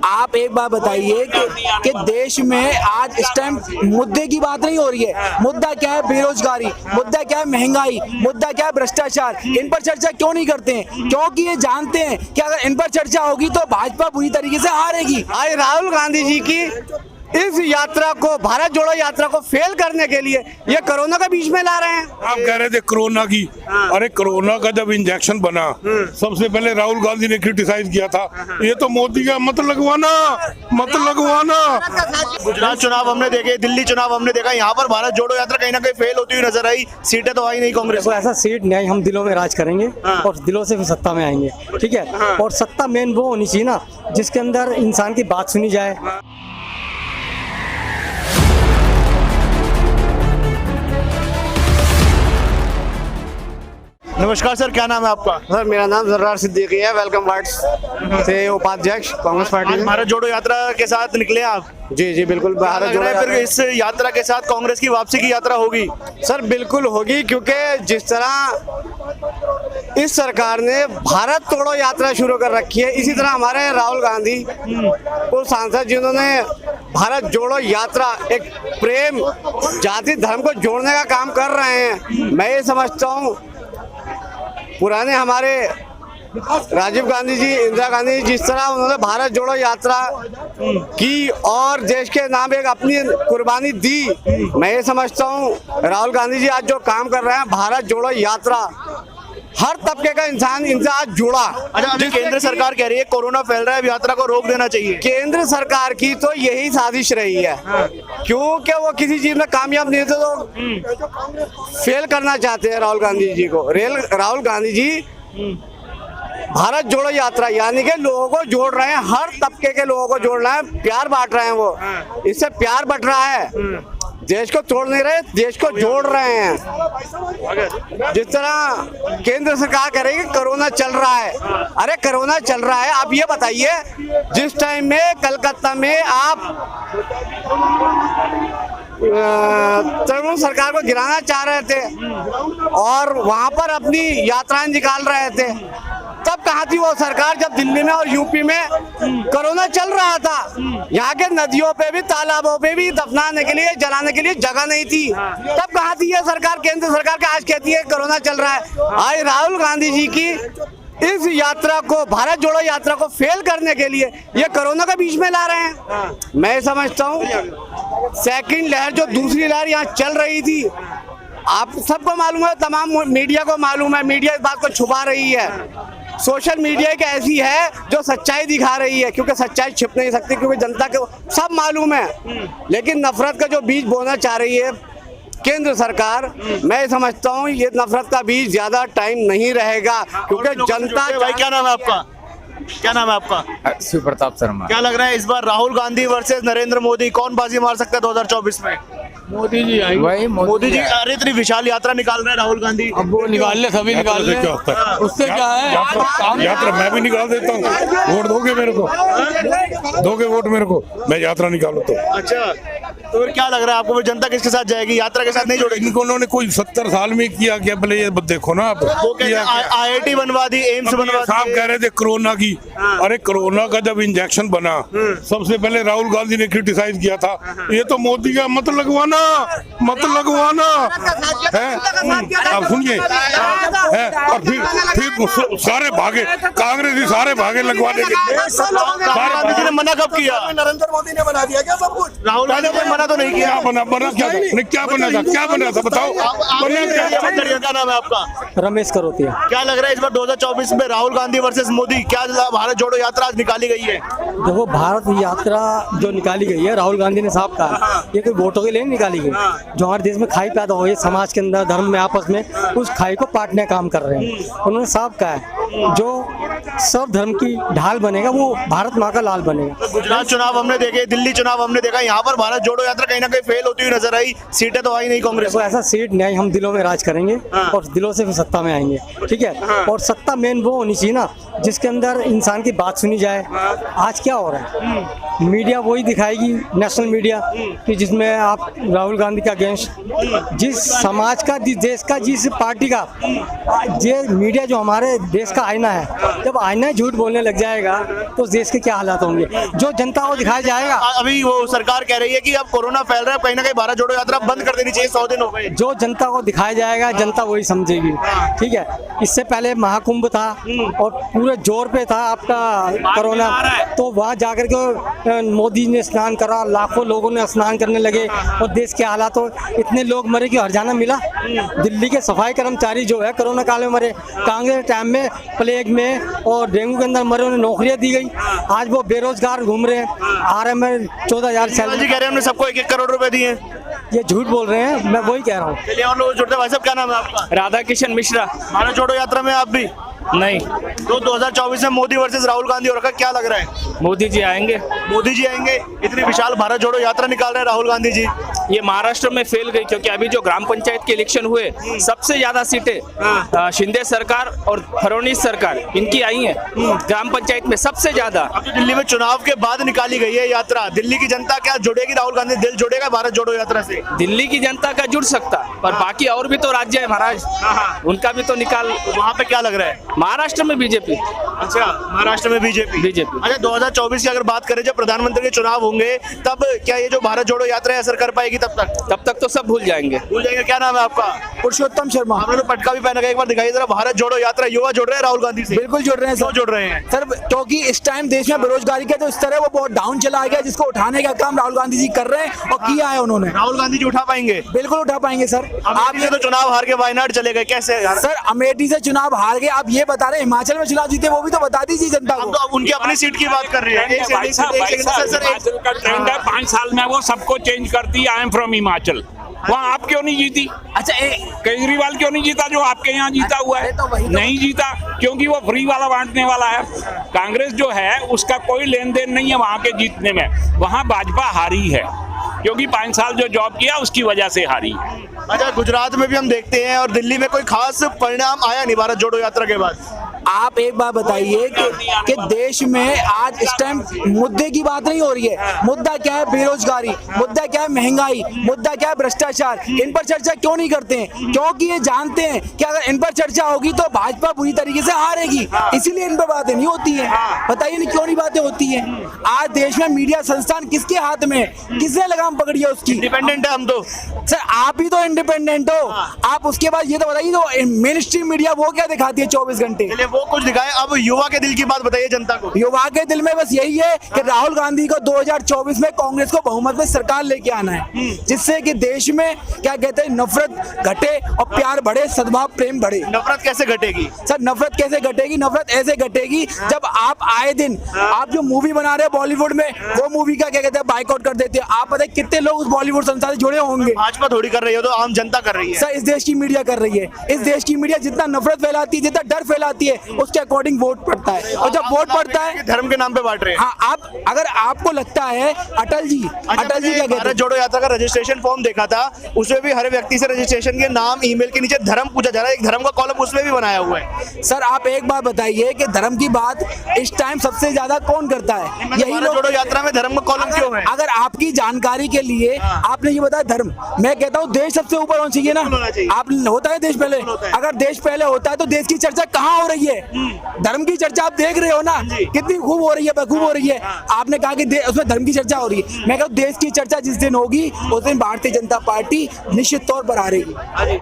आप एक बात बताइए कि देश में आज इस टाइम मुद्दे की बात नहीं हो रही है। मुद्दा क्या है? बेरोजगारी। मुद्दा क्या है? महंगाई। मुद्दा क्या है? भ्रष्टाचार। इन पर चर्चा क्यों नहीं करते हैं? क्योंकि ये जानते हैं कि अगर इन पर चर्चा होगी तो भाजपा बुरी तरीके से हारेगी। आज राहुल गांधी जी की इस यात्रा को, भारत जोड़ो यात्रा को फेल करने के लिए ये कोरोना का बीच में ला रहे हैं। आप कह रहे थे कोरोना की, अरे कोरोना का जब इंजेक्शन बना सबसे पहले राहुल गांधी ने क्रिटिसाइज किया था। ये तो मोदी का मत लगवाना। गुजरात चुनाव हमने देखे, दिल्ली चुनाव हमने देखा, यहाँ पर भारत जोड़ो यात्रा कहीं ना कहीं फेल होती हुई नजर आई। सीटें तो आई नहीं कांग्रेस को। ऐसा सीट नहीं, हम दिलों में राज करेंगे और दिलों से फिर सत्ता में आएंगे, ठीक है। और सत्ता मेन वो होनी चाहिए ना जिसके अंदर इंसान की बात सुनी जाए। नमस्कार सर, क्या नाम है आपका? सर मेरा नाम जर्रार सिद्दीकी है। वेलकम वार्ड्स से उपाध्यक्ष कांग्रेस पार्टी में। भारत जोड़ो यात्रा के साथ निकले आप? जी बिल्कुल, भारत जोड़ो फिर इस यात्रा के साथ कांग्रेस की वापसी की यात्रा होगी? सर बिल्कुल होगी, क्योंकि जिस तरह इस सरकार ने भारत तोड़ो यात्रा शुरू कर रखी है, इसी तरह हमारे राहुल गांधी वो सांसद जिन्होंने भारत जोड़ो यात्रा एक प्रेम जाति धर्म को जोड़ने का काम कर रहे हैं। मैं ये समझता हूँ पुराने हमारे राजीव गांधी जी, इंदिरा गांधी जी, जिस तरह उन्होंने भारत जोड़ो यात्रा की और देश के नाम एक अपनी कुर्बानी दी, मैं ये समझता हूँ राहुल गांधी जी आज जो काम कर रहे हैं, भारत जोड़ो यात्रा हर तबके का इंसान इनसे आज जुड़ा। अच्छा, अभी केंद्र सरकार कह रही है कोरोना फैल रहा है, यात्रा को रोक देना चाहिए। केंद्र सरकार की तो यही साजिश रही है, क्योंकि वो किसी चीज में कामयाब नहीं थे तो फेल करना चाहते हैं राहुल गांधी जी को। राहुल गांधी जी भारत जोड़ो यात्रा यानी कि लोगों को जोड़ रहे हैं, हर तबके के लोगों को जोड़ रहे हैं, प्यार बांट रहे हैं। वो इससे प्यार बट रहा है, देश को तोड़ नहीं रहे, देश को जोड़ रहे हैं। जिस तरह केंद्र सरकार कह रही है कि कोरोना चल रहा है, अरे कोरोना चल रहा है। आप ये बताइए, जिस टाइम में कलकत्ता में आप तृणमूल सरकार को गिराना चाह रहे थे और वहां पर अपनी यात्राएं निकाल रहे थे, तब कहाँ थी वो सरकार जब दिल्ली में और यूपी में कोरोना चल रहा था? यहाँ के नदियों पे भी, तालाबों पे भी दफनाने के लिए, जलाने के लिए जगह नहीं थी। तब कहाँ थी ये सरकार, केंद्र सरकार के? आज कहती है कोरोना चल रहा है। आज राहुल गांधी जी की इस यात्रा को, भारत जोड़ो यात्रा को फेल करने के लिए ये कोरोना का बीच में ला रहे हैं। मैं समझता हूँ सेकंड लहर, जो दूसरी लहर यहाँ चल रही थी, आप सबको मालूम है, तमाम मीडिया को मालूम है, मीडिया इस बात को छुपा रही है। सोशल मीडिया एक ऐसी है जो सच्चाई दिखा रही है, क्योंकि सच्चाई छिप नहीं सकती, क्योंकि जनता को सब मालूम है। लेकिन नफरत का जो बीज बोना चाह रही है केंद्र सरकार, मैं समझता हूँ ये नफरत का बीज ज्यादा टाइम नहीं रहेगा, क्योंकि जनता। भाई क्या नाम है आपका? क्या नाम है आपका? शिव प्रताप शर्मा। क्या लग रहा है इस बार राहुल गांधी वर्सेस नरेंद्र मोदी, कौन बाजी मार सकता है 2024 में? मोदी जी आएंगे। वही मोदी जी। अरे इतनी विशाल यात्रा निकाल रहे हैं राहुल गांधी। अब वो निकाल ले, सभी निकाल ले। क्या होता है? उससे क्या है? यात्रा मैं भी निकाल देता हूँ। वोट दोगे मेरे को? दोगे वोट मेरे को? मैं यात्रा निकालू तो। अच्छा, तो फिर क्या लग रहा है आपको, जनता किसके साथ जाएगी? यात्रा के साथ नहीं जोड़ेगी? इनको उन्होंने कोई 70 साल में किया क्या? भले ये देखो ना आप, वो IIT बनवा दी, एम्स बनवा दी। साहब कह रहे थे कोरोना की, अरे कोरोना का जब इंजेक्शन बना सबसे पहले राहुल गांधी ने क्रिटिसाइज किया था। ये तो मोदी का मत लगवाना है। आप सुनिए, और फिर सारे भागे, कांग्रेसी सारे भागे लगवाने के लिए। गांधी जी ने मना कब किया? नरेंद्र मोदी ने बना दिया क्या सब कुछ? राहुल गांधी ने मना तो नहीं किया। क्या बना क्या था? नहीं, क्या बना था बताओ। क्या नाम है आपका? रमेश करोतिया। क्या लग रहा है इस बार 2024 में राहुल गांधी वर्सेस मोदी, क्या भारत जोड़ो यात्रा आज निकाली गई है? देखो, भारत यात्रा जो निकाली गई है, राहुल गांधी ने साफ कहा, ये कोई वोटों के लिए नहीं निकाली गई। जो हमारे देश में खाई पैदा हो रही है समाज के अंदर, धर्म में, आपस में, उस खाई को पाटने का काम कर रहे हैं। उन्होंने साफ कहा है जो सब धर्म की ढाल बनेगा वो भारत माँ का लाल बनेगा। गुजरात चुनाव हमने देखे, दिल्ली चुनाव हमने देखा, यहाँ पर भारत जोड़ो यात्रा कहीं ना कहीं फेल होती हुई नजर आई, सीटें तो आई नहीं कांग्रेस देखो ऐसा सीट नहीं, हम दिलों में राज करेंगे और दिलों से फिर सत्ता में आएंगे, ठीक है। और सत्ता मेन वो होनी चाहिए ना जिसके अंदर इंसान की बात सुनी जाए। आज क्या हो रहा है, मीडिया वही दिखाएगी, नेशनल मीडिया, कि जिसमें आप राहुल गांधी का अगेंस्ट जिस समाज का, जिस देश का, जिस पार्टी का, ये मीडिया जो हमारे देश का आईना है, जब आईना झूठ बोलने लग जाएगा तो देश के क्या हालात होंगे। जो जनता को दिखाया जाएगा, अभी वो सरकार कह रही है कि अब कोरोना फैल रहा है, कहीं ना कहीं भारत जोड़ो यात्रा बंद कर देनी चाहिए, 100 दिन हो गए। जो जनता को दिखाया जाएगा जनता वही समझेगी, ठीक है। इससे पहले महाकुंभ था और पूरे जोर पे था आपका कोरोना, तो वहाँ जाकर के मोदी ने स्नान करा, लाखों लोगों ने स्नान करने लगे और देश के हालात हो, इतने लोग मरे कि हरजाना मिला। दिल्ली के सफाई कर्मचारी जो है कोरोना काल में मरे, कांग्रेस टाइम में प्लेग में और डेंगू के अंदर मरे, उन्हें नौकरियां दी गई, आज वो बेरोजगार घूम रहे हैं। RML 14,000 जी सैलरी कह रहे हैं हमने सबको 1-1 करोड़ रुपए दिए। ये झूठ बोल रहे हैं, मैं वही कह रहा हूँ। चलिए और लोग जुड़ते हैं। भाई साहब क्या नाम है आपका? राधा किशन मिश्रा। भारत जोड़ो यात्रा में आप भी? नहीं, तो 2024 में मोदी वर्सेस राहुल गांधी हो रखा, क्या लग रहा है? मोदी जी आएंगे। मोदी जी आएंगे? इतनी विशाल भारत जोड़ो यात्रा निकाल रहे हैं राहुल गांधी जी। ये महाराष्ट्र में फेल गई क्योंकि अभी जो ग्राम पंचायत के इलेक्शन हुए सबसे ज्यादा सीटें शिंदे सरकार और फडणवीस सरकार इनकी आई हैं ग्राम पंचायत में सबसे ज्यादा। अब तो दिल्ली में चुनाव के बाद निकाली गई है यात्रा, दिल्ली की जनता क्या जुड़ेगी राहुल गांधी, दिल जुड़ेगा भारत जोड़ो यात्रा से? दिल्ली की जनता का जुड़ सकता, पर बाकी और भी तो राज्य है महाराज, उनका भी तो निकाल। वहाँ पे क्या लग रहा है? महाराष्ट्र में बीजेपी। अच्छा, महाराष्ट्र में बीजेपी। अच्छा, 2024 की अगर बात करें जब प्रधानमंत्री के चुनाव होंगे तब क्या ये जो भारत जोड़ो यात्रा है असर कर पाएगी? तब तक तो सब भूल जाएंगे। क्या नाम है आपका? पुरुषोत्तम शर्मा। आपने तो पटका भी पहना, एक बार दिखाइए जरा। भारत जोड़ो यात्रा युवा जुड़ रहे हैं राहुल गांधी से? बिल्कुल जुड़ रहे हैं क्यों जुड़ रहे हैं सर? क्योंकि इस टाइम देश में बेरोजगारी का जो स्तर है वो बहुत डाउन चला गया, जिसको उठाने का काम राहुल गांधी जी कर रहे हैं और किया है उन्होंने। राहुल गांधी जी उठा पाएंगे? बिल्कुल उठा पाएंगे सर। आप ये तो चुनाव हार के वायनाड चले गए, कैसे सर? अमेठी से चुनाव हार गए, आप ये बता रहे हैं हिमाचल में चुनाव जीते, वो भी तो बता दीजिए जनता को। तो अब उनकी अपनी सीट की बात कर रहे हैं। हिमाचल का ट्रेंड है, 5 साल में वो सबको चेंज करती है। I am from Himachal. वहाँ आप क्यों नहीं जीती? अच्छा, केजरीवाल क्यों नहीं जीता जो आपके यहाँ जीता हुआ है? नहीं जीता क्योंकि वो फ्री वाला बांटने वाला है। कांग्रेस जो है उसका कोई लेन देन नहीं है वहाँ के जीतने में। वहाँ भाजपा हारी है क्योंकि 5 साल जो जॉब किया उसकी वजह से हारी। अच्छा, गुजरात में भी हम देखते हैं और दिल्ली में कोई खास परिणाम आया नहीं भारत जोड़ो यात्रा के बाद। आप एक बात बताइए कि देश में आज इस टाइम मुद्दे की बात नहीं हो रही है। मुद्दा क्या है? बेरोजगारी। मुद्दा क्या है? महंगाई। मुद्दा क्या है? भ्रष्टाचार। इन पर चर्चा क्यों नहीं करते हैं? क्योंकि ये जानते हैं कि अगर इन पर चर्चा होगी तो भाजपा बुरी तरीके से हारेगी, इसीलिए इन पर बातें नहीं होती हैं। बताइए नहीं क्यों नहीं बातें होती हैं? आज देश में मीडिया संस्थान किसके हाथ में है? किसने लगाम पकड़ी है उसकी? इंडिपेंडेंट है हम तो। सर आप ही तो इंडिपेंडेंट हो। आप उसके बाद ये तो बताइए, तो मेन स्ट्रीम मीडिया वो क्या दिखाती है 24 घंटे? वो कुछ दिखाए। अब युवा के दिल की बात बताइए जनता को। युवा के दिल में बस यही है कि राहुल गांधी को 2024 में कांग्रेस को बहुमत में सरकार लेके आना है, जिससे कि देश में क्या कहते हैं नफरत घटे और प्यार बढ़े, सद्भाव प्रेम बढ़े। नफरत कैसे घटेगी सर? नफरत कैसे घटेगी? नफरत ऐसे घटेगी जब आप आए दिन आप जो मूवी बना रहे हैं बॉलीवुड में, वो मूवी का क्या कहते हैं बाइकआउट कर देते हैं। आप पता है कितने लोग उस बॉलीवुड संस्था से जुड़े होंगे? भाजपा थोड़ी कर रही है, तो आम जनता कर रही है। सर इस देश की मीडिया कर रही है। इस देश की मीडिया जितना नफरत फैलाती है, जितना डर फैलाती है, उसके अकॉर्डिंग वोट पड़ता है। और जब वोट पड़ता है धर्म के नाम पे बांट रहे हैं। हाँ, आप अगर आपको लगता है अटल जी क्या कहते भारत जोड़ो यात्रा का रजिस्ट्रेशन फॉर्म देखा था, उसमें भी हर व्यक्ति से रजिस्ट्रेशन के नाम ईमेल के नीचे धर्म पूछा जा रहा है। एक धर्म का कॉलम उसमें भी बनाया हुआ है। सर आप एक बात बताइए कि धर्म की बात इस टाइम सबसे ज्यादा कौन करता है? यही लोग। जोड़ो यात्रा में धर्म का कॉलम क्यों है? अगर आपकी जानकारी के लिए आपने ये बताया धर्म, मैं कहता हूँ देश सबसे ऊपर होना चाहिए ना। आप होता है देश पहले। अगर देश पहले होता है तो देश की चर्चा कहाँ हो रही है? धर्म की चर्चा आप देख रहे हो ना, कितनी खूब हो रही है, बखूब हो रही है। आपने कहा कि उसमें धर्म की चर्चा हो रही है। मैं कहता हूँ देश की चर्चा जिस दिन होगी उस दिन भारतीय जनता पार्टी निश्चित तौर पर हारेगी।